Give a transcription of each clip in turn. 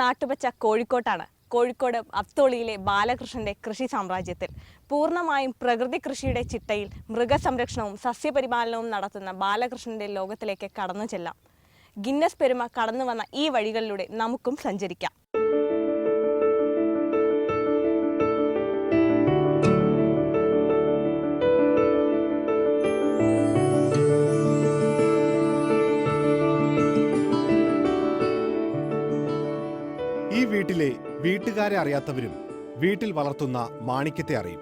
നാട്ടുപച്ച കോഴിക്കോട്ടാണ്. കോഴിക്കോട് അത്തോളിയിലെ ബാലകൃഷ്ണന്റെ കൃഷി സാമ്രാജ്യത്തിൽ പൂർണ്ണമായും പ്രകൃതി കൃഷിയുടെ ചിട്ടയിൽ മൃഗസംരക്ഷണവും സസ്യപരിപാലനവും നടത്തുന്ന ബാലകൃഷ്ണന്റെ ലോകത്തിലേക്ക് കടന്നു ചെല്ലാം. ഗിന്നസ് പെരുമ കടന്നു വന്ന ഈ വഴികളിലൂടെ നമുക്കും സഞ്ചരിക്കാം. ഈ വീട്ടിലെ വീട്ടുകാരെ അറിയാത്തവരും വീട്ടിൽ വളർത്തുന്ന മാണിക്യത്തെ അറിയും.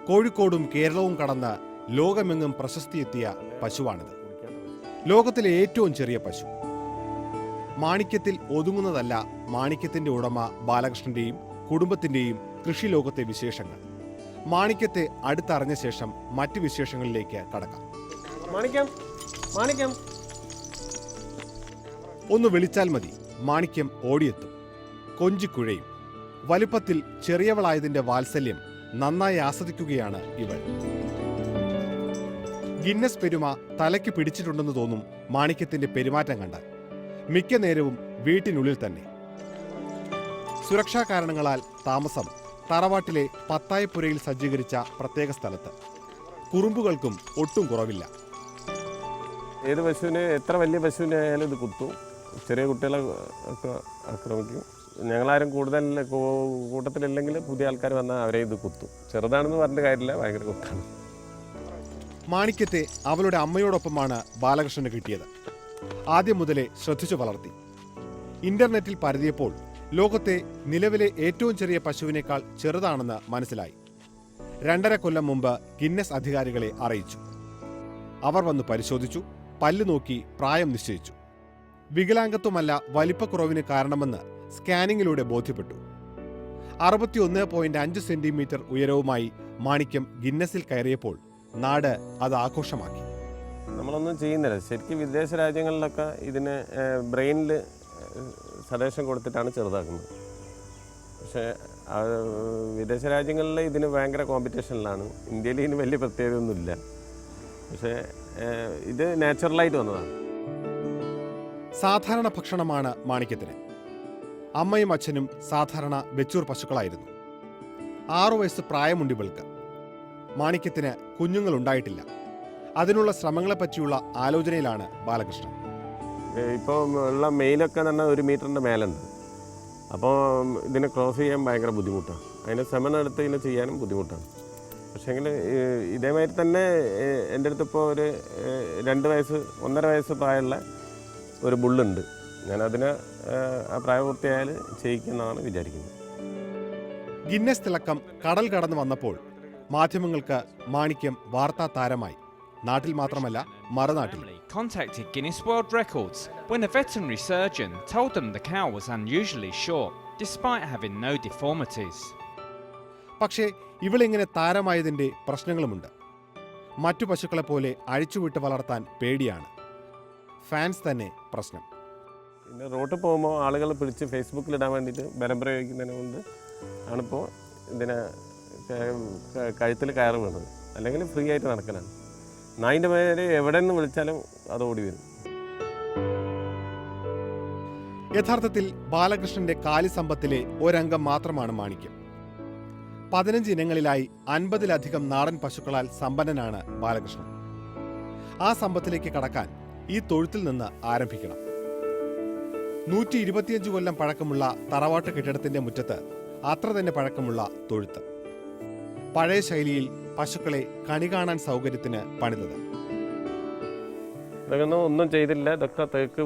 കോഴിക്കോടും കേരളവും കടന്ന് ലോകമെങ്ങും പ്രശസ്തിയെത്തിയ പശുവാണിത്. ലോകത്തിലെ ഏറ്റവും ചെറിയ പശു. മാണിക്യത്തിൽ ഒതുങ്ങുന്നതല്ല മാണിക്യത്തിന്റെ ഉടമ ബാലകൃഷ്ണന്റെയും കുടുംബത്തിന്റെയും കൃഷി ലോകത്തെ വിശേഷങ്ങൾ. മാണിക്യത്തെ അടുത്തറിഞ്ഞ ശേഷം മറ്റു വിശേഷങ്ങളിലേക്ക് കടക്കാം. ഒന്ന് വിളിച്ചാൽ മതി, മാണിക്യം ഓടിയെത്തും. കൊഞ്ചിക്കുഴയും. വലുപ്പത്തിൽ ചെറിയവളായതിന്റെ വാത്സല്യം നന്നായി ആസ്വദിക്കുകയാണ് ഇവൾ. ഗിന്നസ് പെരുമ തലയ്ക്ക് പിടിച്ചിട്ടുണ്ടെന്ന് തോന്നും മാണിക്യത്തിന്റെ പെരുമാറ്റം കണ്ടാൽ. മിക്ക നേരവും വീട്ടിനുള്ളിൽ തന്നെ. സുരക്ഷാ കാരണങ്ങളാൽ താമസം തറവാട്ടിലെ പത്തായപ്പുരയിൽ സജ്ജീകരിച്ച പ്രത്യേക സ്ഥലത്ത്. കുറുമ്പുകൾക്കും ഒട്ടും കുറവില്ല. ഏത് പശുവിനെ, എത്ര വലിയ പശുവിനെ ആയാലും ഇത് കുത്തും. ചെറിയ കുട്ടികളെ ഒക്കെ ആക്രമിക്കും. ഞങ്ങളാരും കൂടുതൽ കൂട്ടത്തിലില്ലെങ്കിൽ പുതിയ ആൾക്കാർ വന്നാൽ അവരെ ഇത് കുത്തും. ചെറുതാണെന്ന് പറഞ്ഞിട്ട് കാര്യമില്ല, ഭയങ്കര കുത്താണ്. മാണിക്യത്തെ അവളുടെ അമ്മയോടൊപ്പമാണ് ബാലകൃഷ്ണന് കിട്ടിയത്. ആദ്യം മുതലേ ശ്രദ്ധിച്ചു വളർത്തി. ഇന്റർനെറ്റിൽ പരതിയപ്പോൾ ലോകത്തെ നിലവിലെ ഏറ്റവും ചെറിയ പശുവിനേക്കാൾ ചെറുതാണെന്ന് മനസ്സിലായി. 2.5 കൊല്ലം മുമ്പ് ഗിന്നസ് അധികാരികളെ അറിയിച്ചു. അവർ വന്ന് പരിശോധിച്ചു. പല്ല് നോക്കി പ്രായം നിശ്ചയിച്ചു. വികലാംഗത്വമല്ല വലിപ്പക്കുറവിന് കാരണമെന്ന് സ്കാനിങ്ങിലൂടെ ബോധ്യപ്പെട്ടു. 61.5 സെന്റിമീറ്റർ ഉയരവുമായി മാണിക്യം ഗിന്നസിൽ കയറിയപ്പോൾ നാട് അത് ആഘോഷമാക്കി. നമ്മളൊന്നും ചെയ്യുന്നില്ല. ശരിക്കും വിദേശ രാജ്യങ്ങളിലൊക്കെ ഇതിന് ബ്രെയിനിൽ സന്ദേശം കൊടുത്തിട്ടാണ് ചെറുതാക്കുന്നത്. പക്ഷേ വിദേശ രാജ്യങ്ങളിൽ ഇതിന് ഭയങ്കര കോമ്പറ്റീഷനിലാണ്. ഇന്ത്യയിൽ ഇതിന് വലിയ പ്രത്യേകതയൊന്നുമില്ല. പക്ഷേ ഇത് നാച്ചുറലായിട്ട് വന്നതാണ്. സാധാരണ ഭക്ഷണമാണ് മാണിക്യത്തിന്. അമ്മയും അച്ഛനും സാധാരണ വെച്ചൂർ പശുക്കളായിരുന്നു. 6 വയസ്സ് പ്രായമുണ്ട് ഇവൾക്ക്. മാണിക്യത്തിന് കുഞ്ഞുങ്ങളുണ്ടായിട്ടില്ല. അതിനുള്ള ശ്രമങ്ങളെപ്പറ്റിയുള്ള ആലോചനയിലാണ് ബാലകൃഷ്ണൻ. ഇപ്പോൾ ഉള്ള മെയിലൊക്കെ തന്നെ 1 മീറ്ററിൻ്റെ മേലുണ്ട്. അപ്പോൾ ഇതിനെ ക്രോസ് ചെയ്യാൻ ഭയങ്കര ബുദ്ധിമുട്ടാണ്. അതിന് ശ്രമം എടുത്ത് ഇതിനെ ചെയ്യാനും ബുദ്ധിമുട്ടാണ്. പക്ഷേങ്കിൽ ഇതേമാതിരി തന്നെ എൻ്റെ അടുത്തിപ്പോൾ ഒരു 2 വയസ്സ് 1.5 വയസ്സ് പ്രായമുള്ള ഒരു ബുള്ളുണ്ട്. ഞാനതിനെ ആ പ്രായപൂർത്തിയായാൽ ചെയ്യിക്കുന്നതാണ് വിചാരിക്കുന്നത്. ഗിന്നസ് തിളക്കം കടൽ കടന്നു വന്നപ്പോൾ മാധ്യമങ്ങൾക്ക് മാണിക്യം വാർത്താ താരമായി. നാട്ടിൽ മാത്രമല്ല മറുനാട്ടിൽ. Contacted Guinness World Records when a veterinary surgeon told them the cow was unusually short despite having no deformities. പക്ഷേ ഇവളിങ്ങനെ താരമായതിന്റെ പ്രശ്നങ്ങളുമുണ്ട്. മറ്റു പശുക്കളെ പോലെ അഴിച്ചുവിട്ട് വളർത്താൻ പേടിയാണ്. ഫാൻസ് തന്നെ പ്രശ്നം. പിന്നെ റോട്ടിൽ പോകുമ്പോൾ ആളുകൾ പിടിച്ച് ഫേസ്ബുക്കിലിടാൻ വേണ്ടിയിട്ട് ബലം പ്രയോഗിക്കുന്നതിനെ കൊണ്ട് ആണിപ്പോൾ ഇതിനെ കഴുത്തിൽ കയറ് വീണത്. അല്ലെങ്കിൽ ഫ്രീ ആയിട്ട് നടക്കലാണ്. നായിൻ്റെ പേര് എവിടെ നിന്ന് വിളിച്ചാലും അത് ഓടി വരും. യഥാർത്ഥത്തിൽ ബാലകൃഷ്ണന്റെ കാലിസമ്പത്തിലെ ഒരംഗം മാത്രമാണ് മാണിക്യം. 15 ഇനങ്ങളിലായി 50-ലധികം നാടൻ പശുക്കളാൽ സമ്പന്നനാണ് ബാലകൃഷ്ണൻ. ആ സമ്പത്തിലേക്ക് കടക്കാൻ ഈ തൊഴുത്തിൽ നിന്ന് ആരംഭിക്കണം. 125 കൊല്ലം പഴക്കമുള്ള തറവാട്ട് കെട്ടിടത്തിന്റെ മുറ്റത്ത് അത്ര തന്നെ പഴക്കമുള്ള തൊഴുത്ത്. പഴയ ശൈലിയിൽ പശുക്കളെ കണി കാണാൻ സൗകര്യത്തിന് പണിതത്. ഇതൊക്കെ ഒന്നും ചെയ്തില്ല. ഇതൊക്കെ തേക്ക്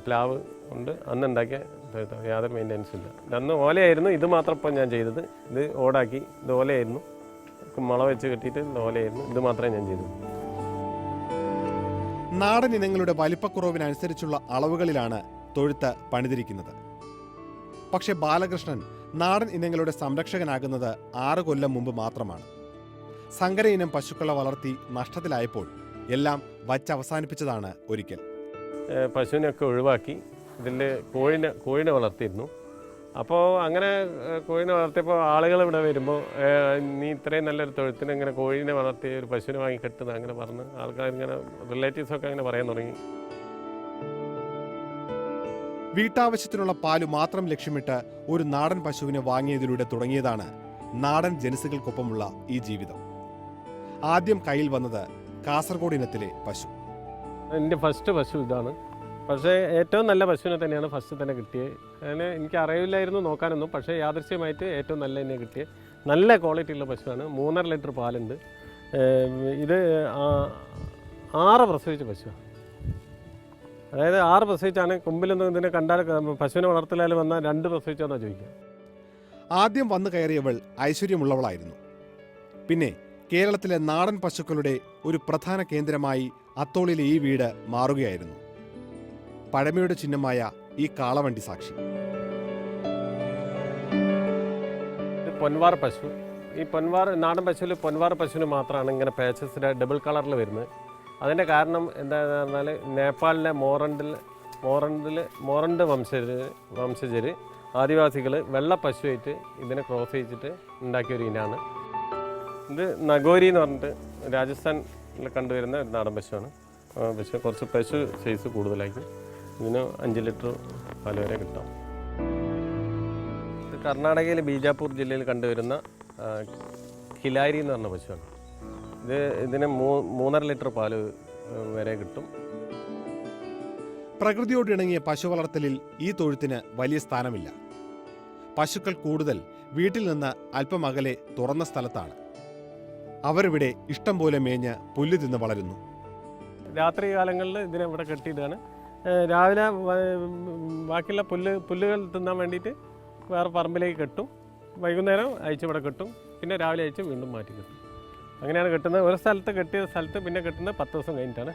പ്ലാവ് കൊണ്ട് അന്നുണ്ടാക്കിയ യാതൊരു മെയിൻ്റെനൻസും ഇല്ല. അന്ന് ഓലയായിരുന്നു. ഇത് മാത്രം ഇപ്പം ഞാൻ ചെയ്തത്. ഇത് ഓടാക്കി. ഇത് ഓലയായിരുന്നു. മുള വെച്ച് കെട്ടിയിട്ട് ഇത് ഓലയായിരുന്നു. ഇത് മാത്രമേ ഞാൻ ചെയ്തത്. നാടൻ ഇനങ്ങളുടെ വലിപ്പക്കുറവിനനുസരിച്ചുള്ള അളവുകളിലാണ് തൊഴുത്ത് പണിതിരിക്കുന്നത്. പക്ഷെ ബാലകൃഷ്ണൻ നാടൻ ഇനങ്ങളുടെ സംരക്ഷകനാകുന്നത് 6 കൊല്ലം മുമ്പ് മാത്രമാണ്. സങ്കര ഇനം പശുക്കളെ വളർത്തി നഷ്ടത്തിലായപ്പോൾ എല്ലാം വച്ചവസാനിപ്പിച്ചതാണ് ഒരിക്കൽ. പശുവിനെയൊക്കെ ഒഴിവാക്കി ഇതിൽ കോഴിനെ വളർത്തിയിരുന്നു. അപ്പോൾ അങ്ങനെ കോഴിനെ വളർത്തിയപ്പോൾ ആളുകൾ ഇവിടെ വരുമ്പോൾ നീ ഇത്രയും നല്ലൊരു തൊഴുത്തിന് ഇങ്ങനെ കോഴിനെ വളർത്തി ഒരു പശുവിനെ വാങ്ങി കെട്ടുന്നത് അങ്ങനെ പറഞ്ഞ് ആൾക്കാർ ഇങ്ങനെ റിലേറ്റീവ്സൊക്കെ അങ്ങനെ പറയാൻ തുടങ്ങി. വീട്ടാവശ്യത്തിനുള്ള പാല് മാത്രം ലക്ഷ്യമിട്ട് ഒരു നാടൻ പശുവിനെ വാങ്ങിയതിലൂടെ തുടങ്ങിയതാണ് നാടൻ ജനുസുകൾക്കൊപ്പമുള്ള ഈ ജീവിതം. ആദ്യം കയ്യിൽ വന്നത് കാസർഗോഡ് ഇനത്തിലെ പശു. എൻ്റെ ഫസ്റ്റ് പശു ഇതാണ്. പക്ഷേ ഏറ്റവും നല്ല പശുവിനെ തന്നെയാണ് ഫസ്റ്റ് തന്നെ കിട്ടിയത്. അതിന് എനിക്ക് അറിയില്ലായിരുന്നു നോക്കാനൊന്നും. പക്ഷേ യാദൃശ്യമായിട്ട് ഏറ്റവും നല്ല തന്നെ കിട്ടിയത്. നല്ല ക്വാളിറ്റി ഉള്ള പശുവാണ്. 3.5 ലിറ്റർ പാലുണ്ട്. ഇത് 6 പ്രസവിച്ച പശുവാണ്. അതായത് 6 പ്രസവിച്ചാണ്. കൊമ്പിലൊന്നും ഇതിനെ കണ്ടാൽ പശുവിനെ വളർത്തലാൽ വന്നാൽ 2 പ്രസവിച്ചോന്നാണ് ചോദിക്കുക. ആദ്യം വന്നു കയറിയവൾ ഐശ്വര്യമുള്ളവളായിരുന്നു. പിന്നെ കേരളത്തിലെ നാടൻ പശുക്കളുടെ ഒരു പ്രധാന കേന്ദ്രമായി അത്തോളിയിലെ ഈ വീട് മാറുകയായിരുന്നു. പഴമയുടെ ചിഹ്നമായ ഈ കാളവണ്ടി സാക്ഷി. ഇത് പൊൻവാർ പശു. ഈ പൊൻവാർ നാടൻ പശുവിൽ പൊൻവാർ പശുവിന് മാത്രമാണ് ഇങ്ങനെ പാച്ചസിൻ്റെ ഡബിൾ കളറിൽ വരുന്നത്. അതിൻ്റെ കാരണം എന്താണെന്ന് പറഞ്ഞാൽ നേപ്പാളിലെ മോറണ്ട് വംശജർ ആദിവാസികൾ വെള്ള പശുവായിട്ട് ഇതിനെ ക്രോസ് ചെയ്യിച്ചിട്ട് ഉണ്ടാക്കിയൊരു ഇനമാണ്. ഇത് നഗോരി എന്ന് പറഞ്ഞിട്ട് രാജസ്ഥാനിൽ കണ്ടുവരുന്ന ഒരു നാടൻ പശുവാണ്. പക്ഷേ കുറച്ച് പശു സൈസ് കൂടുതലായിരിക്കും. ഇതിന് 5 ലിറ്റർ പാൽ വരെ കിട്ടാം. ഇത് കർണാടകയിലെ ബീജാപ്പൂർ ജില്ലയിൽ കണ്ടുവരുന്ന ഖിലാരി എന്ന് പറഞ്ഞ പശുവാണ്. ഇതിന് 3.5 ലിറ്റർ പാൽ വരെ കിട്ടും. പ്രകൃതിയോടിണങ്ങിയ പശു വളർത്തലിൽ ഈ തൊഴുത്തിന് വലിയ സ്ഥാനമില്ല. പശുക്കൾ കൂടുതൽ വീട്ടിൽ നിന്ന് അല്പം അകലെ തുറന്ന സ്ഥലത്താണ്. അവരിവിടെ ഇഷ്ടം പോലെ മേഞ്ഞ് പുല്ല് തിന്ന് വളരുന്നു. രാത്രി കാലങ്ങളിൽ ഇതിനെ ഇവിടെ കെട്ടിയിട്ടാണ്. രാവിലെ ബാക്കിയുള്ള പുല്ലുകൾ തിന്നാൻ വേണ്ടിയിട്ട് വേറെ പറമ്പിലേക്ക് കെട്ടും. വൈകുന്നേരം അയച്ച് ഇവിടെ കെട്ടും. പിന്നെ രാവിലെ അയച്ച് വീണ്ടും മാറ്റി കെട്ടും. അങ്ങനെയാണ് കെട്ടുന്നത്. ഒരു സ്ഥലത്ത് കെട്ടിയ സ്ഥലത്ത് പിന്നെ കെട്ടുന്നത് 10 ദിവസം കഴിഞ്ഞിട്ടാണ്.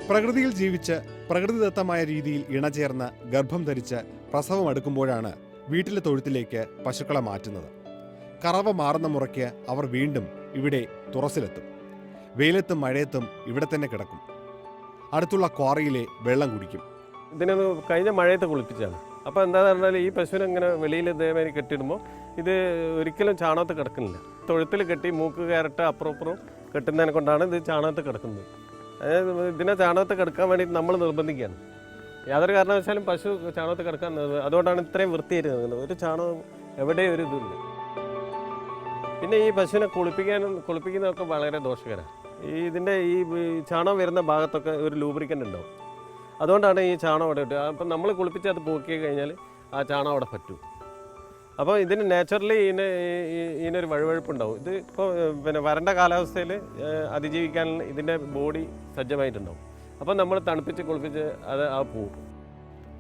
പ്രകൃതിയിൽ ജീവിച്ച് പ്രകൃതിദത്തമായ രീതിയിൽ ഇണചേർന്ന് ഗർഭം ധരിച്ച് പ്രസവം അടുക്കുമ്പോഴാണ് വീട്ടിലെ തൊഴുത്തിലേക്ക് പശുക്കളെ മാറ്റുന്നത്. കറവ മാറുന്ന മുറയ്ക്ക് അവർ വീണ്ടും ഇവിടെ തുറസിലെത്തും. വെയിലത്തും മഴയത്തും ഇവിടെ തന്നെ കിടക്കും. അടുത്തുള്ള ക്വാറിയിലെ വെള്ളം കുടിക്കും. ഇതിനൊന്ന് കഴിഞ്ഞ മഴയത്ത് കുളിപ്പിച്ചാണ്. അപ്പോൾ എന്താണെന്ന് പറഞ്ഞാൽ ഈ പശുവിനെ ഇങ്ങനെ വെളിയിൽ ഇതേമാതിരി കെട്ടിയിടുമ്പോൾ ഇത് ഒരിക്കലും ചാണകത്ത് കിടക്കുന്നില്ല. തൊഴുത്തിൽ കെട്ടി മൂക്ക് കയറിട്ട് അപ്പുറം കെട്ടുന്നതിനെ കൊണ്ടാണ് ഇത് ചാണകത്ത് കിടക്കുന്നത്. അതായത് ഇതിനെ ചാണകത്ത് കിടക്കാൻ വേണ്ടിയിട്ട് നമ്മൾ നിർബന്ധിക്കുകയാണ്. യാതൊരു കാരണവശാലും പശു ചാണകത്ത് കിടക്കാൻ, അതുകൊണ്ടാണ് ഇത്രയും വൃത്തിയായിട്ട് നിൽക്കുന്നത്. ഒരു ചാണകം എവിടെയും ഒരു ഇതില്ല. പിന്നെ ഈ പശുവിനെ കുളിപ്പിക്കുന്നതൊക്കെ വളരെ ദോഷകരമാണ്. ഇതിൻ്റെ ഈ ചാണകം വരുന്ന ഭാഗത്തൊക്കെ ഒരു ലൂബ്രിക്കൻ്റ് ഉണ്ടാവും. അതുകൊണ്ടാണ് ഈ ചാണകം അവിടെ ഇട്ട്. അപ്പം നമ്മൾ കുളിപ്പിച്ച് അത് പോക്കി കഴിഞ്ഞാൽ ആ ചാണകം അവിടെ പറ്റും. അപ്പോൾ ഇതിന് നാച്ചുറലി ഇതിനൊരു വഴുവഴുപ്പുണ്ടാവും. ഇത് ഇപ്പോൾ പിന്നെ വരണ്ട കാലാവസ്ഥയിൽ അതിജീവിക്കാൻ ഇതിൻ്റെ ബോഡി സജ്ജമായിട്ടുണ്ടാവും. അപ്പം നമ്മൾ തണുപ്പിച്ച് കുളിപ്പിച്ച് അത് ആ പോവും.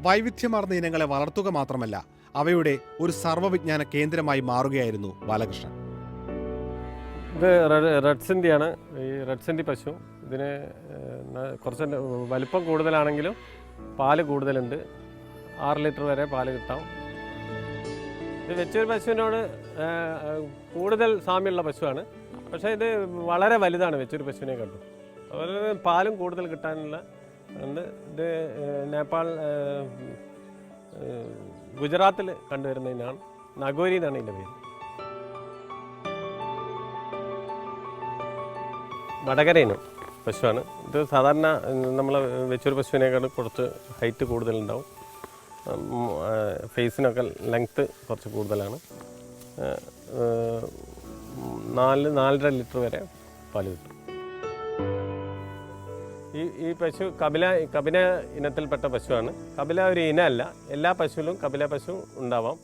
വൈവിധ്യമാർന്ന ഇനങ്ങളെ വളർത്തുക മാത്രമല്ല, അവയുടെ ഒരു സർവ്വവിജ്ഞാന കേന്ദ്രമായി മാറുകയായിരുന്നു ബാലകൃഷ്ണൻ. ഇത് റെഡ് സിന്ധിയാണ്. ഈ റെഡ് സിന്ധി പശു. ഇതിന് കുറച്ച് വലിപ്പം കൂടുതലാണെങ്കിലും പാല് കൂടുതലുണ്ട്. 6 ലിറ്റർ വരെ പാല് കിട്ടാം. ഇത് വെച്ചൊരു പശുവിനോട് കൂടുതൽ സാമ്യമുള്ള പശുവാണ്. പക്ഷേ ഇത് വളരെ വലുതാണ് വെച്ചൊരു പശുവിനെ കണ്ടു. അതുപോലെ പാലും കൂടുതൽ കിട്ടാനുള്ള ഉണ്ട്. ഇത് നേപ്പാൾ ഗുജറാത്തിൽ കണ്ടുവരുന്നതിനാണ്. നഗോരി എന്നാണ് ഇതിൻ്റെ പേര്. വടകര ഇനം പശുവാണ്. ഇത് സാധാരണ നമ്മൾ വെച്ചൊരു പശുവിനേക്കാൾ കുറച്ച് ഹൈറ്റ് കൂടുതലുണ്ടാവും. ഫേസിനൊക്കെ ലെങ്ത്ത് കുറച്ച് കൂടുതലാണ്. 4.5 ലിറ്റർ വരെ പാല് കിട്ടും. ഈ പശു കപില ഇനത്തിൽപ്പെട്ട പശുവാണ്. കപില ഒരു ഇനമല്ല. എല്ലാ പശുവിലും കപില പശു ഉണ്ടാവാം.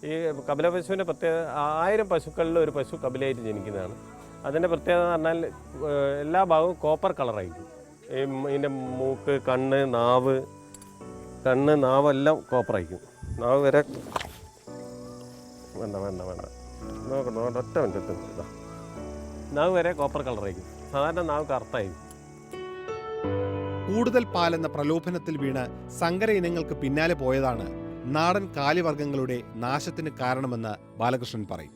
ഈ കപില പശുവിൻ്റെ പ്രത്യേകത 1000 പശുക്കളിൽ ഒരു പശു കപിലയായിട്ട് ജനിക്കുന്നതാണ്. അതിൻ്റെ പ്രത്യേകത എന്ന് പറഞ്ഞാൽ എല്ലാ ഭാഗവും കോപ്പർ കളറായിരിക്കും. ഇതിൻ്റെ മൂക്ക്, നാവെല്ലാം കോപ്പറായിരിക്കും. നാവ് വരെ വേണ്ട നോക്കണ്ട ഒറ്റ മിനിറ്റ്. ഇതാ നാവ് വരെ കോപ്പർ കളറായിരിക്കും. സാധാരണ നാവ് കറുത്തായിരിക്കും. കൂടുതൽ പാലെന്ന പ്രലോഭനത്തിൽ വീണ് സങ്കര ഇനങ്ങൾക്ക് പിന്നാലെ പോയതാണ് നാടൻ കാലിവർഗ്ഗങ്ങളുടെ നാശത്തിന് കാരണമെന്ന് ബാലകൃഷ്ണൻ പറയും.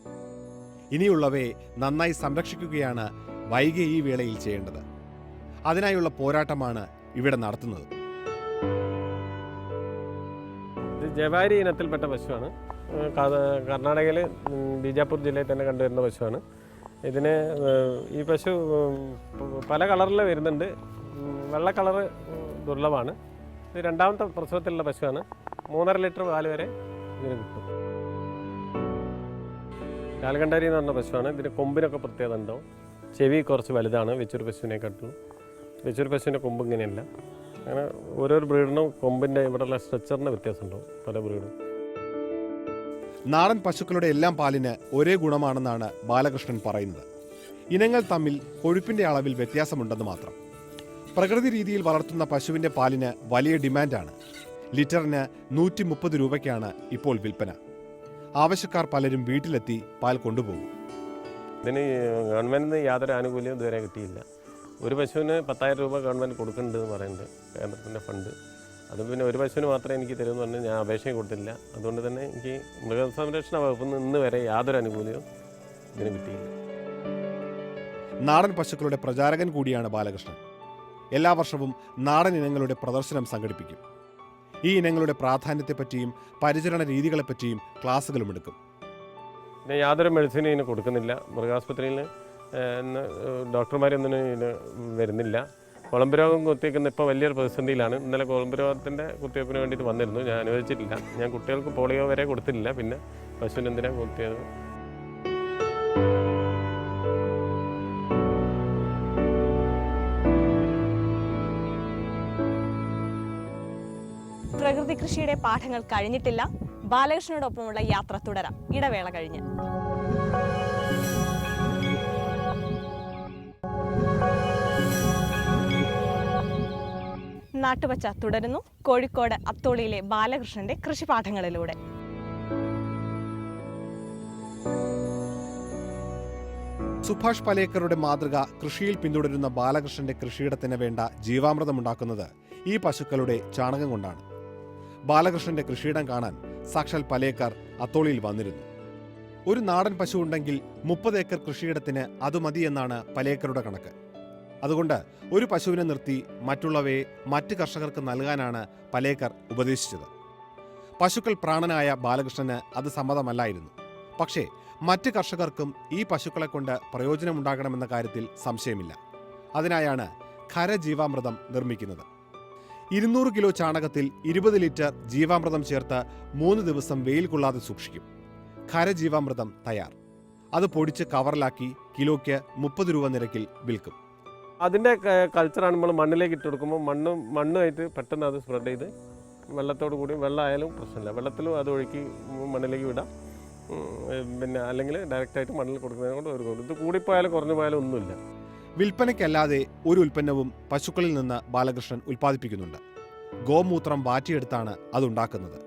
ഇനിയുള്ളവയെ നന്നായി സംരക്ഷിക്കുകയാണ് വൈകിയ ഈ വേളയിൽ ചെയ്യേണ്ടത്. അതിനായുള്ള പോരാട്ടമാണ് ഇവിടെ നടത്തുന്നത്. ഇത് ജവാരി ഇനത്തിൽപ്പെട്ട പശുവാണ്. കർണാടകയിൽ ബീജാപ്പൂർ ജില്ലയിൽ തന്നെ കണ്ടുവരുന്ന പശുവാണ്. ഇതിന് ഈ പശു പല കളറിൽ വരുന്നുണ്ട്. വെള്ള കളറ് ദുർലഭമാണ്. ഇത് രണ്ടാമത്തെ പ്രസവത്തിലുള്ള പശുവാണ്. 3.5 ലിറ്റർ പാല് വരെ ഇതിന് കിട്ടും. കാൽകണ്ടാരി എന്ന് പറഞ്ഞ പശുവാണ്. ഇതിന് കൊമ്പിനൊക്കെ പ്രത്യേകത ഉണ്ടാവും. ചെവി കുറച്ച് വലുതാണ് വെച്ചൂർ പശുവിനെക്കാട്ടും. വെച്ചൂർ പശുവിൻ്റെ കൊമ്പ് ഇങ്ങനെയല്ല. അങ്ങനെ ഓരോരോ ബ്രീഡിനും കൊമ്പിൻ്റെ ഇവിടെയുള്ള സ്ട്രക്ചറിന് വ്യത്യാസമുണ്ടാവും പല ബ്രീഡും. നാടൻ പശുക്കളുടെ എല്ലാം പാലിന് ഒരേ ഗുണമാണെന്നാണ് ബാലകൃഷ്ണൻ പറയുന്നത്. ഇനങ്ങൾ തമ്മിൽ കൊഴുപ്പിന്റെ അളവിൽ വ്യത്യാസമുണ്ടെന്ന് മാത്രം. പ്രകൃതി രീതിയിൽ വളർത്തുന്ന പശുവിന്റെ പാലിന് വലിയ ഡിമാൻഡാണ്. ലിറ്ററിന് 130 രൂപയ്ക്കാണ് ഇപ്പോൾ വിൽപ്പന. ആവശ്യക്കാർ പലരും വീട്ടിലെത്തി പാൽ കൊണ്ടുപോകും. ഇതിന് ഗവൺമെൻറ്റിൽ നിന്ന് യാതൊരു ആനുകൂല്യവും ഇതുവരെ കിട്ടിയില്ല. ഒരു പശുവിന് 10,000 രൂപ ഗവൺമെൻറ് കൊടുക്കുന്നുണ്ടെന്ന് പറയുന്നുണ്ട്, കേന്ദ്രത്തിൻ്റെ ഫണ്ട്. അത് പിന്നെ ഒരു പശുവിന് മാത്രമേ എനിക്ക് തരുമെന്ന് പറഞ്ഞ് ഞാൻ അപേക്ഷയും കൊടുത്തില്ല. അതുകൊണ്ട് തന്നെ എനിക്ക് മൃഗസംരക്ഷണ വകുപ്പിൽ നിന്ന് ഇന്ന് വരെ യാതൊരു ആനുകൂല്യവും ഇതിന് കിട്ടിയില്ല. നാടൻ പശുക്കളുടെ പ്രചാരകൻ കൂടിയാണ് ബാലകൃഷ്ണൻ. എല്ലാ വർഷവും നാടൻ ഇനങ്ങളുടെ പ്രദർശനം സംഘടിപ്പിക്കും. ഈ ഇനങ്ങളുടെ പ്രാധാന്യത്തെപ്പറ്റിയും പരിചരണ രീതികളെപ്പറ്റിയും ക്ലാസുകളും എടുക്കും. പിന്നെ യാതൊരു മെഡിസിനും ഇതിന് കൊടുക്കുന്നില്ല. മൃഗാസ്പത്രിയിൽ ഡോക്ടർമാരൊന്നും ഇതിന് വരുന്നില്ല. കുളമ്പ് രോഗം കുത്തിവയ്ക്കുന്ന ഇപ്പോൾ വലിയൊരു പ്രതിസന്ധിയിലാണ്. ഇന്നലെ കുളമ്പ് രോഗത്തിൻ്റെ കുത്തിവയ്പ്പിന് വേണ്ടിയിട്ട് വന്നിരുന്നു. ഞാൻ അനുവദിച്ചിട്ടില്ല. ഞാൻ കുട്ടികൾക്ക് പോളിയോ വരെ കൊടുത്തിട്ടില്ല. പിന്നെ പശുവിന് എന്തിനാണ് കുത്തിയത്? പ്രകൃതി കൃഷിയുടെ പാഠങ്ങൾ കഴിഞ്ഞിട്ടില്ല. ബാലകൃഷ്ണനോടൊപ്പമുള്ള യാത്ര തുടരാം ഇടവേള കഴിഞ്ഞ്. നാട്ടുപച്ച തുടരുന്നു കോഴിക്കോട് അത്തോളിയിലെ ബാലകൃഷ്ണന്റെ കൃഷിപാഠങ്ങളിലൂടെ. സുഭാഷ് പലേക്കറുടെ മാതൃക കൃഷിയിൽ പിന്തുടരുന്ന ബാലകൃഷ്ണന്റെ കൃഷിയിടത്തിന് വേണ്ട ജീവാമൃതമുണ്ടാക്കുന്നത് ഈ പശുക്കളുടെ ചാണകം കൊണ്ടാണ്. ബാലകൃഷ്ണന്റെ കൃഷിയിടം കാണാൻ സാക്ഷാൽ പലേക്കർ അത്തോളിയിൽ വന്നിരുന്നു. ഒരു നാടൻ പശു ഉണ്ടെങ്കിൽ 30 ഏക്കർ കൃഷിയിടത്തിന് അത് മതിയെന്നാണ് പലേക്കറുടെ കണക്ക്. അതുകൊണ്ട് ഒരു പശുവിനെ നിർത്തി മറ്റുള്ളവയെ മറ്റ് കർഷകർക്ക് നൽകാനാണ് പലേക്കർ ഉപദേശിച്ചത്. പശുക്കൾ പ്രാണനായ ബാലകൃഷ്ണന് അത് സമ്മതമല്ലായിരുന്നു. പക്ഷേ മറ്റ് കർഷകർക്കും ഈ പശുക്കളെ കൊണ്ട് പ്രയോജനമുണ്ടാകണമെന്ന കാര്യത്തിൽ സംശയമില്ല. അതിനായാണ് ഖരജീവാമൃതം നിർമ്മിക്കുന്നത്. 200 കിലോ ചാണകത്തിൽ 20 ലിറ്റർ ജീവാമൃതം ചേർത്ത് 3 ദിവസം വെയിൽ കൊള്ളാതെ സൂക്ഷിക്കും. ഖരജീവാമൃതം തയ്യാർ. അത് പൊടിച്ച് കവറിലാക്കി കിലോയ്ക്ക് 30 രൂപ നിരക്കിൽ വിൽക്കും. അതിൻ്റെ കൾച്ചറാണ് നമ്മൾ മണ്ണിലേക്ക് ഇട്ട് കൊടുക്കുമ്പോൾ മണ്ണുമായിട്ട് പെട്ടെന്ന് അത് സ്പ്രെഡ് ചെയ്ത് വെള്ളത്തോട് കൂടി, വെള്ളമായാലും പ്രശ്നമില്ല, വെള്ളത്തിലും അത് ഒഴുക്കി മണ്ണിലേക്ക് വിടാം. പിന്നെ അല്ലെങ്കിൽ ഡയറക്റ്റായിട്ട് മണ്ണിൽ കൊടുക്കുന്നതിനെ കൊണ്ട് ഒരു ഇത് കൂടിപ്പോയാലും കുറഞ്ഞു പോയാലും ഒന്നുമില്ല. വിൽപ്പനയ്ക്കല്ലാതെ ഒരു ഉൽപ്പന്നവും പശുക്കളിൽ നിന്ന് ബാലകൃഷ്ണൻ ഉൽപ്പാദിപ്പിക്കുന്നുണ്ട്. ഗോമൂത്രം വാറ്റിയെടുത്താണ് അതുണ്ടാക്കുന്നത്.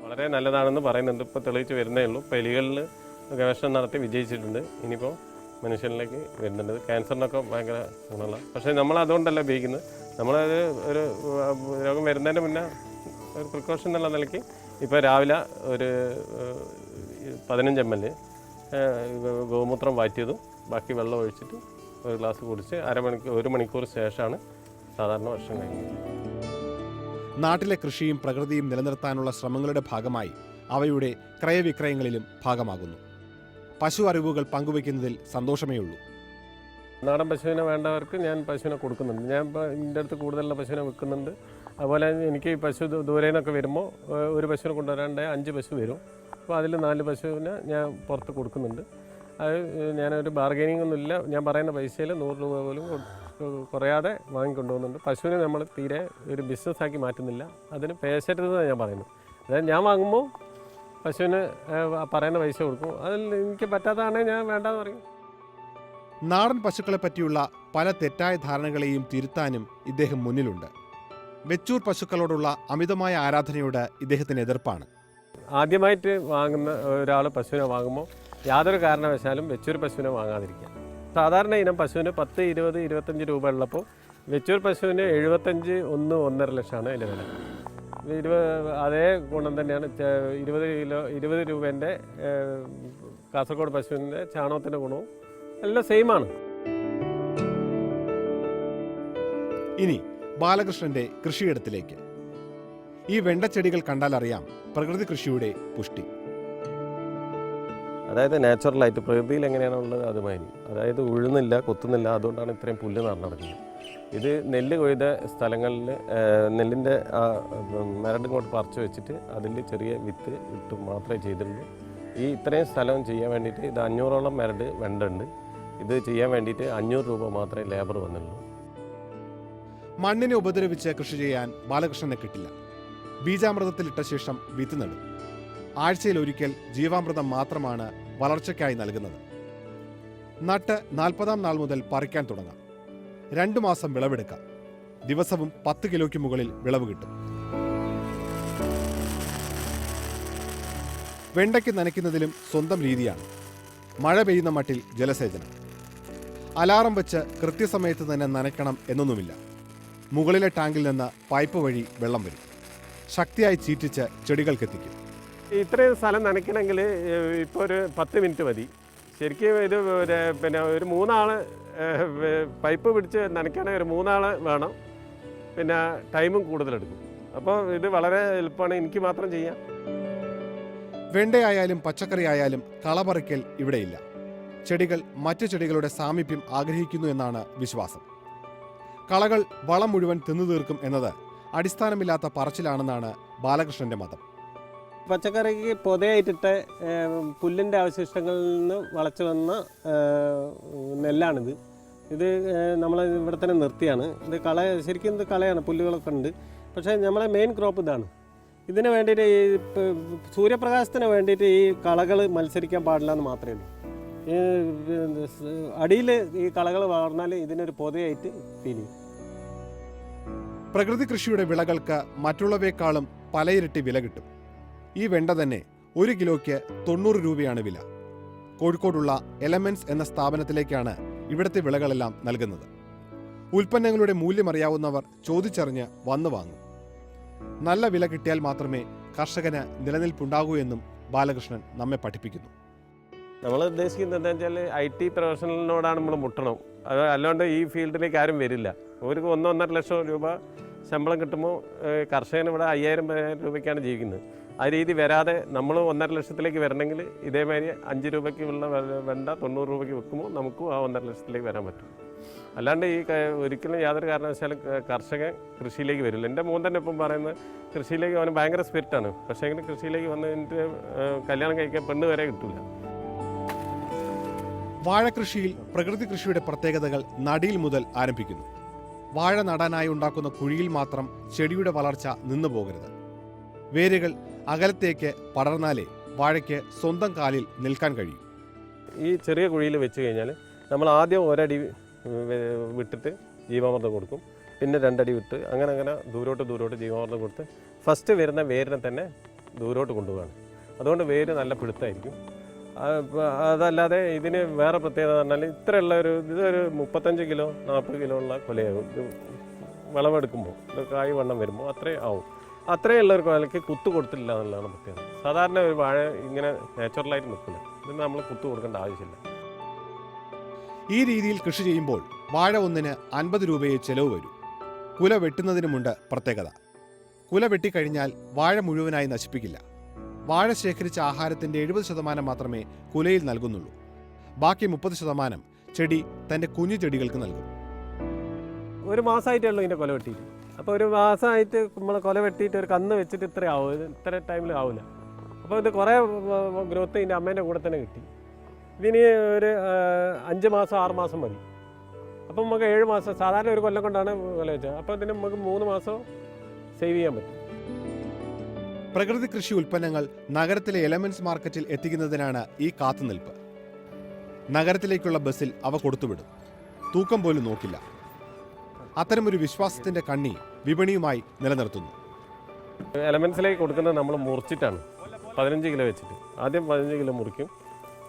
വളരെ നല്ലതാണെന്ന് പറയുന്നുണ്ട്. ഇപ്പോൾ തെളിയിച്ച് വരുന്നേ ഉള്ളൂ. ഇപ്പോൾ എലികളിൽ ഗവേഷണം നടത്തി വിജയിച്ചിട്ടുണ്ട്. ഇനിയിപ്പോൾ മനുഷ്യനിലേക്ക് വരുന്നുണ്ട്. ക്യാൻസറിനൊക്കെ ഭയങ്കര ഗുണമുള്ള. പക്ഷേ നമ്മൾ അതുകൊണ്ടല്ല ഉപയോഗിക്കുന്നത്. നമ്മളത് ഒരു രോഗം വരുന്നതിന് മുന്നേ ഒരു പ്രിക്കോഷൻ എന്നുള്ള നിലയ്ക്ക് ഇപ്പോൾ രാവിലെ ഒരു 15 ml ഗോമൂത്രം വാറ്റിയതും ബാക്കി വെള്ളം ഒഴിച്ചിട്ട് ഒരു ഗ്ലാസ് കുടിച്ച് 1 മണിക്കൂർ ശേഷമാണ് സാധാരണ ഭക്ഷണം കഴിക്കുന്നത്. നാട്ടിലെ കൃഷിയും പ്രകൃതിയും നിലനിർത്താനുള്ള ശ്രമങ്ങളുടെ ഭാഗമായി അവയുടെ ക്രയവിക്രയങ്ങളിലും ഭാഗമാകുന്നു. പശു അറിവുകൾ പങ്കുവയ്ക്കുന്നതിൽ സന്തോഷമേ ഉള്ളൂ. നാടൻ പശുവിനെ വേണ്ടവർക്ക് ഞാൻ പശുവിനെ കൊടുക്കുന്നുണ്ട്. ഞാൻ ഇപ്പോൾ എൻ്റെ അടുത്ത് കൂടുതലുള്ള പശുവിനെ വിൽക്കുന്നുണ്ട്. അതുപോലെ എനിക്ക് പശു ദൂരെ നിന്നൊക്കെ വരുമ്പോൾ ഒരു പശുവിനെ കൊണ്ടുവരാണ്ട് 5 പശു വരും. അപ്പോൾ അതിൽ 4 പശുവിനെ ഞാൻ പുറത്ത് കൊടുക്കുന്നുണ്ട്. അത് ഞാനൊരു ബാർഗൈനിങ് ഒന്നുമില്ല. ഞാൻ പറയുന്ന പൈസയിൽ 100 രൂപ പോലും കുറയാതെ വാങ്ങിക്കൊണ്ടുപോകുന്നുണ്ട്. പശുവിനെ നമ്മൾ തീരെ ഒരു ബിസിനസ്സാക്കി മാറ്റുന്നില്ല. അതിന് പേശരുതെന്നാണ് ഞാൻ പറയുന്നത്. അതായത് ഞാൻ വാങ്ങുമ്പോൾ പശുവിന് പറയുന്ന പൈസ കൊടുക്കും. അതിൽ എനിക്ക് പറ്റാത്തതാണെങ്കിൽ ഞാൻ വേണ്ടാന്ന് പറയും. നാടൻ പശുക്കളെ പറ്റിയുള്ള പല തെറ്റായ ധാരണകളെയും തിരുത്താനും ഇദ്ദേഹം മുന്നിലുണ്ട്. വെച്ചൂർ പശുക്കളോടുള്ള അമിതമായ ആരാധനയോട് ഇദ്ദേഹത്തിന് എതിർപ്പാണ്. ആദ്യമായിട്ട് വാങ്ങുന്ന ഒരാൾ പശുവിനെ വാങ്ങുമ്പോൾ യാതൊരു കാരണവശാലും വെച്ചൂർ പശുവിനെ വാങ്ങാതിരിക്കുക. സാധാരണ ഇനം പശുവിന് 10, 20, 25 രൂപ ഉള്ളപ്പോൾ വെച്ചൂർ പശുവിന് 75, 1.5 ലക്ഷമാണ് അതിൻ്റെ വില. അതേ ഗുണം തന്നെയാണ് 20 രൂപേൻ്റെ കാസർഗോഡ് പശുവിൻ്റെ ചാണകത്തിൻ്റെ ഗുണവും എല്ലാം സെയിമാണ്. ഇനി ബാലകൃഷ്ണന്റെ കൃഷിയിടത്തിലേക്ക്. ഈ വെണ്ടച്ചെടികൾ കണ്ടാലറിയാം പ്രകൃതി കൃഷിയുടെ പുഷ്ടി. അതായത് നാച്ചുറലായിട്ട് പ്രകൃതിയിൽ എങ്ങനെയാണുള്ളത് അതുമാതിരി. അതായത് ഉഴുന്നില്ല, കൊത്തുന്നില്ല. അതുകൊണ്ടാണ് ഇത്രയും പുല്ല് നടക്കുന്നത്. ഇത് നെല്ല് കൊയ്ത സ്ഥലങ്ങളിൽ നെല്ലിൻ്റെ മരട് ഇങ്ങോട്ട് പറിച്ച് വെച്ചിട്ട് അതിൽ ചെറിയ വിത്ത് ഇട്ട് മാത്രമേ ചെയ്തിട്ടുള്ളൂ. ഈ ഇത്രയും സ്ഥലം ചെയ്യാൻ വേണ്ടിയിട്ട് ഇത് 500ഓളം മരട് വെണ്ടുണ്ട്. ഇത് ചെയ്യാൻ വേണ്ടിയിട്ട് 500 രൂപ മാത്രമേ ലേബർ വന്നുള്ളൂ. മണ്ണിനെ ഉപദ്രവിച്ച് കൃഷി ചെയ്യാൻ ബാലകൃഷ്ണനെ കിട്ടില്ല. ബീജാമൃതത്തിലിട്ട ശേഷം വിത്ത് നടും. ആഴ്ചയിൽ ഒരിക്കൽ ജീവാമൃതം മാത്രമാണ് വളർച്ചയ്ക്കായി നൽകുന്നത്. നട്ട് 40-ാം നാൾ മുതൽ പറിക്കാൻ തുടങ്ങാം. 2 മാസം വിളവെടുക്കാം. ദിവസവും 10 കിലോയ്ക്ക് മുകളിൽ വിളവ് കിട്ടും. വെണ്ടയ്ക്ക് നനയ്ക്കുന്നതിലും സ്വന്തം രീതിയാണ്. മഴ പെയ്യുന്ന മട്ടിൽ ജലസേചനം. അലാറം വെച്ച് കൃത്യസമയത്ത് തന്നെ നനയ്ക്കണം എന്നൊന്നുമില്ല. മുകളിലെ ടാങ്കിൽ നിന്ന് പൈപ്പ് വഴി വെള്ളം വരും. ശക്തിയായി ചീറ്റിച്ച് ചെടികൾക്കെത്തിക്കും. ഇത്രയും സ്ഥലം നനയ്ക്കണമെങ്കിൽ ഇപ്പോൾ ഒരു 10 മിനിറ്റ് മതി. ശരിക്കും ഇത് പിന്നെ ഒരു 3 ആൾ പൈപ്പ് പിടിച്ച് നനയ്ക്കുകയാണെങ്കിൽ ഒരു 3 ആൾ വേണം. പിന്നെ ടൈമും കൂടുതലെടുക്കും. അപ്പോൾ ഇത് വളരെ എളുപ്പമാണ്, എനിക്ക് മാത്രം ചെയ്യാം. വെണ്ടയായാലും പച്ചക്കറി ആയാലും കളപറിക്കൽ ഇവിടെയില്ല. ചെടികൾ മറ്റു ചെടികളുടെ സാമീപ്യം ആഗ്രഹിക്കുന്നു എന്നാണ് വിശ്വാസം. കളകൾ വളം മുഴുവൻ തിന്നു തീർക്കും എന്നത് അടിസ്ഥാനമില്ലാത്ത പറച്ചിലാണെന്നാണ് ബാലകൃഷ്ണന്റെ മതം. പച്ചക്കറിക്ക് പൊതയായിട്ടിട്ട് പുല്ലിൻ്റെ അവശിഷ്ടങ്ങളിൽ നിന്ന് വളച്ചു വന്ന നെല്ലാണിത്. ഇത് നമ്മൾ ഇവിടെ തന്നെ നിർത്തിയാണ്. ഇത് ശരിക്കും ഇത് കളയാണ്, പുല്ലുകളൊക്കെ ഉണ്ട്. പക്ഷേ നമ്മളെ മെയിൻ ക്രോപ്പ് ഇതാണ്. ഇതിന് വേണ്ടിയിട്ട് ഈ സൂര്യപ്രകാശത്തിന് വേണ്ടിയിട്ട് ഈ കളകൾ മത്സരിക്കാൻ പാടില്ല എന്ന് മാത്രമേ ഉള്ളൂ. അടിയിൽ ഈ കളകൾ വളർന്നാൽ ഇതിനൊരു പൊതയായിട്ട് ഫീൽ ചെയ്യും. പ്രകൃതി കൃഷിയുടെ വിളകൾക്ക് മറ്റുള്ളവയെക്കാളും പലയിരട്ടി വില കിട്ടും. ഈ വെണ്ട തന്നെ 1 കിലോയ്ക്ക് 90 രൂപയാണ് വില. കോഴിക്കോടുള്ള എലമെന്റ്സ് എന്ന സ്ഥാപനത്തിലേക്കാണ് ഇവിടുത്തെ വിളകളെല്ലാം നൽകുന്നത്. ഉൽപ്പന്നങ്ങളുടെ മൂല്യമറിയാവുന്നവർ ചോദിച്ചറിഞ്ഞ് വന്നു വാങ്ങും. നല്ല വില കിട്ടിയാൽ മാത്രമേ കർഷകന് നിലനിൽപ്പുണ്ടാകൂ എന്നും ബാലകൃഷ്ണൻ നമ്മെ പഠിപ്പിക്കുന്നു. നമ്മൾ ഉദ്ദേശിക്കുന്നത് എന്താ വെച്ചാൽ IT പ്രൊഫഷണലിനോടാണ് നമ്മൾ മുട്ടണം. അത് അല്ലാണ്ട് ഈ ഫീൽഡിലേക്ക് ആരും വരില്ല. അവർക്ക് 1-1.5 ലക്ഷം രൂപ ശമ്പളം കിട്ടുമ്പോൾ കർഷകന് ഇവിടെ 5,000 രൂപയ്ക്കാണ് ജീവിക്കുന്നത്. ആ രീതി വരാതെ നമ്മൾ 1.5 ലക്ഷത്തിലേക്ക് വരണമെങ്കിൽ ഇതേമാതിരി 5 രൂപയ്ക്ക് ഉള്ള വെണ്ട 90 രൂപയ്ക്ക് വെക്കുമ്പോൾ നമുക്കും ആ 1.5 ലക്ഷത്തിലേക്ക് വരാൻ പറ്റും. അല്ലാണ്ട് ഈ ഒരിക്കലും യാതൊരു കാരണവശാലും കർഷകൻ കൃഷിയിലേക്ക് വരില്ല. എൻ്റെ മോൻ തന്നെ ഇപ്പം പറയുന്നത് കൃഷിയിലേക്ക് അവന് ഭയങ്കര സ്പിരിറ്റാണ്. പക്ഷേ എങ്കിലും കൃഷിയിലേക്ക് വന്ന് എനിക്ക് കല്യാണം കഴിക്കാൻ പെണ്ണ് വരെ കിട്ടില്ല. വാഴകൃഷിയിൽ പ്രകൃതി കൃഷിയുടെ പ്രത്യേകതകൾ നടിയിൽ മുതൽ ആരംഭിക്കുന്നു. വാഴ നടാനായി ഉണ്ടാക്കുന്ന കുഴിയിൽ മാത്രം ചെടിയുടെ വളർച്ച നിന്നു പോകരുത്. വേരുകൾ അകലത്തേക്ക് പടർന്നാലേ വാഴയ്ക്ക് സ്വന്തം കാലിൽ നിൽക്കാൻ കഴിയും. ഈ ചെറിയ കുഴിയിൽ വെച്ച് കഴിഞ്ഞാൽ നമ്മൾ ആദ്യം 1 അടി വിട്ടിട്ട് ജീവാമൃതം കൊടുക്കും. പിന്നെ 2 അടി വിട്ട് അങ്ങനെ ദൂരോട്ട് ജീവാമൃതം കൊടുത്ത് ഫസ്റ്റ് വരുന്ന വേരിനെ തന്നെ ദൂരോട്ട് കൊണ്ടുപോവാണ്. അതുകൊണ്ട് വേര് നല്ല പിടുത്തായിരിക്കും. അതല്ലാതെ ഇതിന് വേറെ പ്രത്യേകത എന്ന് പറഞ്ഞാൽ ഇത്രയുള്ള ഇതൊരു 35 കിലോ 40 കിലോ ഉള്ള കൊലയാകും. ഇത് വിളവെടുക്കുമ്പോൾ ഇത് കായ് വണ്ണം വരുമ്പോൾ അത്രയും ആവും. അത്രയുള്ള ഒരു കൊലയ്ക്ക് കുത്തു കൊടുത്തില്ല എന്നുള്ളതാണ് പ്രത്യേകത. സാധാരണ ഒരു വാഴ ഇങ്ങനെ നാച്ചുറലായിട്ട് നിൽക്കില്ല. ഇതിന് നമ്മൾ കുത്തു കൊടുക്കേണ്ട ആവശ്യമില്ല. ഈ രീതിയിൽ കൃഷി ചെയ്യുമ്പോൾ വാഴ ഒന്നിന് 50 രൂപയെ ചെലവ് വരൂ. കുല വെട്ടുന്നതിനുമുണ്ട് പ്രത്യേകത. കുല വെട്ടിക്കഴിഞ്ഞാൽ വാഴ മുഴുവനായി നശിപ്പിക്കില്ല. വാഴ ശേഖരിച്ച ആഹാരത്തിന്റെ 70% മാത്രമേ കുലയിൽ നൽകുന്നുള്ളൂ. ബാക്കി 30% ചെടി തന്റെ കുഞ്ഞു ചെടികൾക്ക് നൽകും. 1 മാസമായിട്ടേ ഉള്ളൂ ഇതിൻ്റെ കൊല വെട്ടിയിട്ട്. അപ്പോൾ 1 മാസമായിട്ട് നമ്മൾ കൊല വെട്ടിയിട്ട് ഒരു കന്ന് വെച്ചിട്ട് ഇത്ര ടൈമിൽ ആവില്ല. അപ്പോൾ ഇത് കുറേ ഗ്രോത്ത് ഇതിൻ്റെ അമ്മേൻ്റെ കൂടെ തന്നെ കിട്ടി. ഇതിന് ഒരു 5 മാസം 6 മാസം മതി. അപ്പം നമുക്ക് 7 മാസം സാധാരണ ഒരു കൊല്ലം കൊണ്ടാണ് കൊല വെച്ചത്. അപ്പോൾ ഇതിന് നമുക്ക് 3 മാസം സേവ് ചെയ്യാൻ പറ്റും. പ്രകൃതി കൃഷി ഉൽപ്പന്നങ്ങൾ നഗരത്തിലെ എലമെന്റ്സ് മാർക്കറ്റിൽ എത്തിക്കുന്നതിനാണ് ഈ കാത്തുനിൽപ്പ്. നഗരത്തിലേക്കുള്ള ബസ്സിൽ അവ കൊടുത്തുവിടും. തൂക്കം പോലും നോക്കില്ല. അത്തരമൊരു വിശ്വാസത്തിന്റെ കണ്ണി വിപണിയുമായി നിലനിർത്തുന്നു. എലമെന്റ്സിലേക്ക് കൊടുക്കുന്നത് നമ്മൾ മുറിച്ചിട്ടാണ് 15 കിലോ വെച്ചിട്ട്. ആദ്യം 15 കിലോ മുറിക്കും.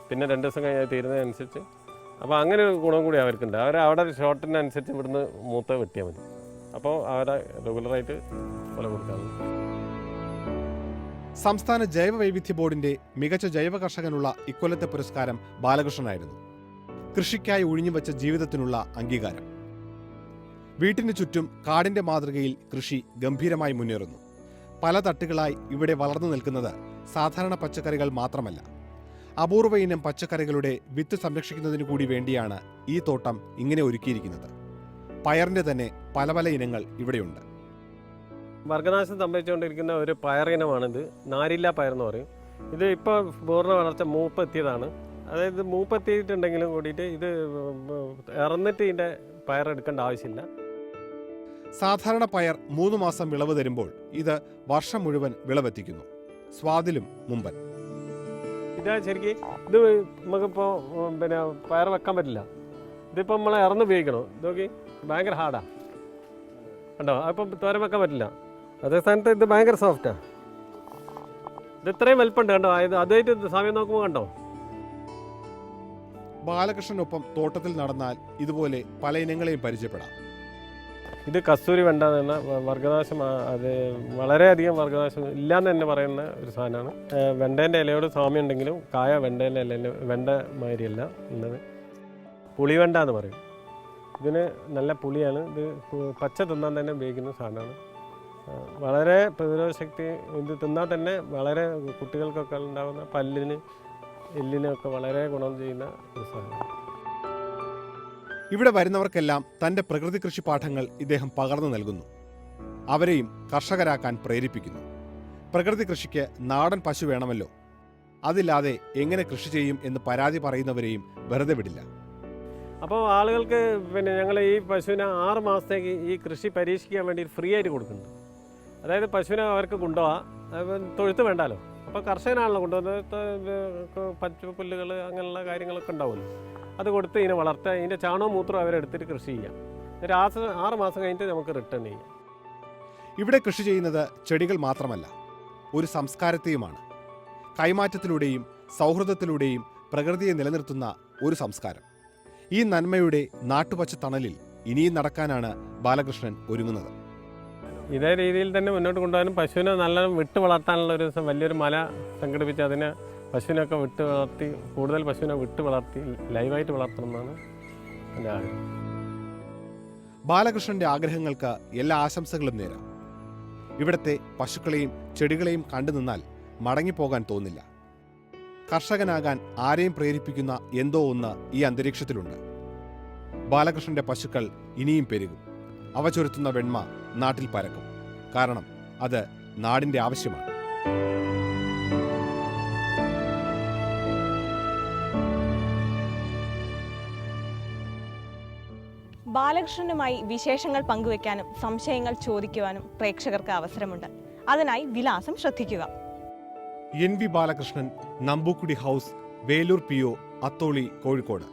പിന്നെ 2 ദിവസം കഴിഞ്ഞാൽ തീരുന്നതനുസരിച്ച്. അപ്പോൾ അങ്ങനെ ഒരു ഗുണം കൂടി അവർക്കുണ്ട്. അവിടെ ഷോർട്ടിനനുസരിച്ച് ഇവിടുന്ന് മൂത്ത വെട്ടിയാൽ മതി. അപ്പോൾ അവരെ റെഗുലറായിട്ട് കൊല കൊടുക്കാറുണ്ട്. സംസ്ഥാന ജൈവ വൈവിധ്യ ബോർഡിന്റെ മികച്ച ജൈവ കർഷകനുള്ള ഇക്കൊല്ലത്തെ പുരസ്കാരം ബാലകൃഷ്ണനായിരുന്നു. കൃഷിക്കായി ഒഴിഞ്ഞുവച്ച ജീവിതത്തിനുള്ള അംഗീകാരം. വീട്ടിനു ചുറ്റും കാടിന്റെ മാതൃകയിൽ കൃഷി ഗംഭീരമായി മുന്നേറുന്നു. പല തട്ടുകളായി ഇവിടെ വളർന്നു നിൽക്കുന്നത് സാധാരണ പച്ചക്കറികൾ മാത്രമല്ല. അപൂർവ ഇനം പച്ചക്കറികളുടെ വിത്ത് സംരക്ഷിക്കുന്നതിനു കൂടി വേണ്ടിയാണ് ഈ തോട്ടം ഇങ്ങനെ ഒരുക്കിയിരിക്കുന്നത്. പയറിൻ്റെ തന്നെ പല പല ഇനങ്ങൾ ഇവിടെയുണ്ട്. വർഗ്ഗനാശം സംഭവിച്ചുകൊണ്ടിരിക്കുന്ന ഒരു പയറിനമാണിത്. നാരില്ല പയർ എന്ന് പറയും. ഇത് ഇപ്പോൾ പൂർണ്ണ വളർച്ച മൂപ്പെത്തിയതാണ്. അതായത് മൂപ്പെത്തിയിട്ടുണ്ടെങ്കിലും കൂടിയിട്ട് ഇത് ഇറന്നിട്ട് ഇതിൻ്റെ പയറെടുക്കേണ്ട ആവശ്യമില്ല. സാധാരണ പയർ 3 മാസം വിളവ് തരുമ്പോൾ ഇത് വർഷം മുഴുവൻ വിളവെത്തിക്കുന്നു. സ്വാദിലും മുമ്പൻ. ഇതാ ശരിക്കും ഇത് നമുക്കിപ്പോൾ പിന്നെ പയർ വെക്കാൻ പറ്റില്ല. ഇതിപ്പോൾ നമ്മൾ ഇറന്ന് ഉപയോഗിക്കണം. ഇതൊക്കെ ഭയങ്കര ഹാർഡാണ് കണ്ടോ. അപ്പം തോരൻ വെക്കാൻ പറ്റില്ല. അതേ സ്ഥാനത്ത് ഇത് ഭയങ്കര സോഫ്റ്റാണ്. ഇത് ഇത്രയും വലിപ്പമുണ്ട് കണ്ടോ. അതുമായിട്ട് സമയം നോക്കുമ്പോൾ കണ്ടോ. ബാലകൃഷ്ണനൊപ്പം തോട്ടത്തിൽ നടന്നാൽ ഇതുപോലെ പല ഇനങ്ങളെയും പരിചയപ്പെടാം. ഇത് കസ്തൂരി വെണ്ട എന്ന് പറഞ്ഞ വർഗ്ഗനാശം. അത് വളരെയധികം വർഗ്ഗനാശം ഇല്ലയെന്ന് തന്നെ പറയുന്ന ഒരു സാധനമാണ്. വെണ്ടേൻ്റെ ഇലയോട് സാമ്യം ഉണ്ടെങ്കിലും കായ വെണ്ടേൻ്റെ ഇല വെണ്ട മാതിരിയല്ല ഉള്ളത്. പുളിവെണ്ട എന്ന് പറയും. ഇതിന് നല്ല പുളിയാണ്. ഇത് പച്ച തിന്നാൻ തന്നെ ഉപയോഗിക്കുന്ന സാധനമാണ്. വളരെ പ്രതിരോധ ശക്തി. ഇത് തിന്നാൽ തന്നെ വളരെ കുട്ടികൾക്കൊക്കെ ഉണ്ടാകുന്ന പല്ലിന് എല്ലിനൊക്കെ വളരെ ഗുണം ചെയ്യുന്ന ഒരു സാധനമാണ്. ഇവിടെ വരുന്നവർക്കെല്ലാം തൻ്റെ പ്രകൃതി കൃഷി പാഠങ്ങൾ ഇദ്ദേഹം പകർന്നു നൽകുന്നു. അവരെയും കർഷകരാക്കാൻ പ്രേരിപ്പിക്കുന്നു. പ്രകൃതി കൃഷിക്ക് നാടൻ പശു വേണമല്ലോ, അതില്ലാതെ എങ്ങനെ കൃഷി ചെയ്യും എന്ന് പരാതി പറയുന്നവരെയും വെറുതെ വിടില്ല. അപ്പോൾ ആളുകൾക്ക് പിന്നെ ഞങ്ങൾ ഈ പശുവിനെ 6 മാസത്തേക്ക് ഈ കൃഷി പരീക്ഷിക്കാൻ വേണ്ടി ഫ്രീ ആയിട്ട് കൊടുക്കുന്നുണ്ട്. അതായത് പശുവിനെ അവർക്ക് കൊണ്ടുപോകാം, തൊഴുത്ത് വേണ്ടാലോ. അപ്പോൾ കർഷകനാണല്ലോ കൊണ്ടുവന്നത്. പച്ചപ്പുല്ലുകൾ അങ്ങനെയുള്ള കാര്യങ്ങളൊക്കെ ഉണ്ടാവുമല്ലോ. അത് കൊടുത്ത് ഇതിനെ വളർത്തുക. ഇതിൻ്റെ ചാണകവും മൂത്രവും അവരെടുത്തിട്ട് കൃഷി ചെയ്യാം. 6 മാസം കഴിഞ്ഞിട്ട് നമുക്ക് റിട്ടേൺ ചെയ്യാം. ഇവിടെ കൃഷി ചെയ്യുന്നത് ചെടികൾ മാത്രമല്ല, ഒരു സംസ്കാരത്തെയുമാണ്. കൈമാറ്റത്തിലൂടെയും സൗഹൃദത്തിലൂടെയും പ്രകൃതിയെ നിലനിർത്തുന്ന ഒരു സംസ്കാരം. ഈ നന്മയുടെ നാട്ടുപച്ച തണലിൽ ഇനിയും നടക്കാനാണ് ബാലകൃഷ്ണൻ ഒരുങ്ങുന്നത്. ഇതേ രീതിയിൽ തന്നെ മുന്നോട്ട് കൊണ്ടുപോകാനും പശുവിനെ നല്ല വിട്ട് വളർത്താനുള്ള ഒരു വലിയൊരു മല സംഘടിപ്പിച്ച് അതിനെ പശുവിനൊക്കെ വിട്ട് വളർത്തി കൂടുതൽ പശുവിനെ വിട്ട് വളർത്തി ലൈവായിട്ട് വളർത്തണമെന്നാണ് എൻ്റെ ആഗ്രഹം. ബാലകൃഷ്ണന്റെ ആഗ്രഹങ്ങൾക്ക് എല്ലാ ആശംസകളും നേരാം. ഇവിടുത്തെ പശുക്കളെയും ചെടികളെയും കണ്ടു നിന്നാൽ മടങ്ങിപ്പോകാൻ തോന്നില്ല. കർഷകനാകാൻ ആരെയും പ്രേരിപ്പിക്കുന്ന എന്തോ ഒന്ന് ഈ അന്തരീക്ഷത്തിലുണ്ട്. ബാലകൃഷ്ണന്റെ പശുക്കൾ ഇനിയും പെരുകും. അവ ചൊരുത്തുന്ന വെണ്മ നാട്ടിൽ പരക്കും. കാരണം അത് നാടിന്റെ ആവശ്യമാണ്. ബാലകൃഷ്ണനുമായി വിശേഷങ്ങൾ പങ്കുവെക്കാനും സംശയങ്ങൾ ചോദിക്കുവാനും പ്രേക്ഷകർക്ക് അവസരമുണ്ട്. അതിനായി വിലാസം ശ്രദ്ധിക്കുക. NV Balakrishnan, Nambookudi house, Velur PO, Atholi, Kozhikode.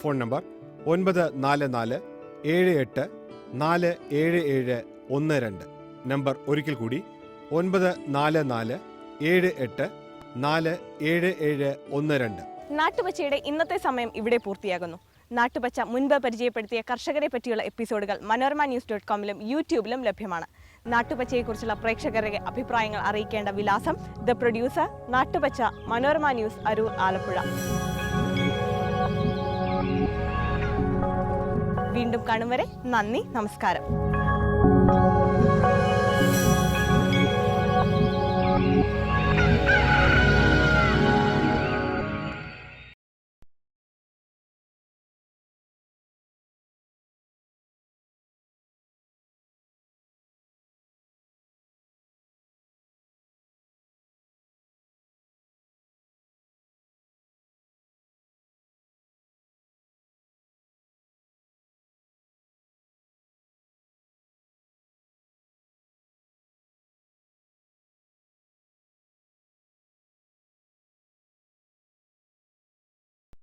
Phone number 9447847712. Number ഒരിക്കൽ കൂടി 9447847712. നാട്ടുപച്ചയുടെ ഇന്നത്തെ സമയം ഇവിടെ പൂർത്തിയാകുന്നു. നാട്ടുപച്ച മുൻപ് പരിചയപ്പെടുത്തിയ കർഷകരെ പറ്റിയുള്ള എപ്പിസോഡുകൾ manorama.news.com-ലും യൂട്യൂബിലും ലഭ്യമാണ്. നാട്ടുപച്ചയെക്കുറിച്ചുള്ള പ്രേക്ഷകരുടെ അഭിപ്രായങ്ങൾ അറിയിക്കേണ്ട വിലാസം: the producer, Nattupacha, Manorama news, Aroor, Alappuzha. വീണ്ടും കാണും വരെ നന്ദി, നമസ്കാരം.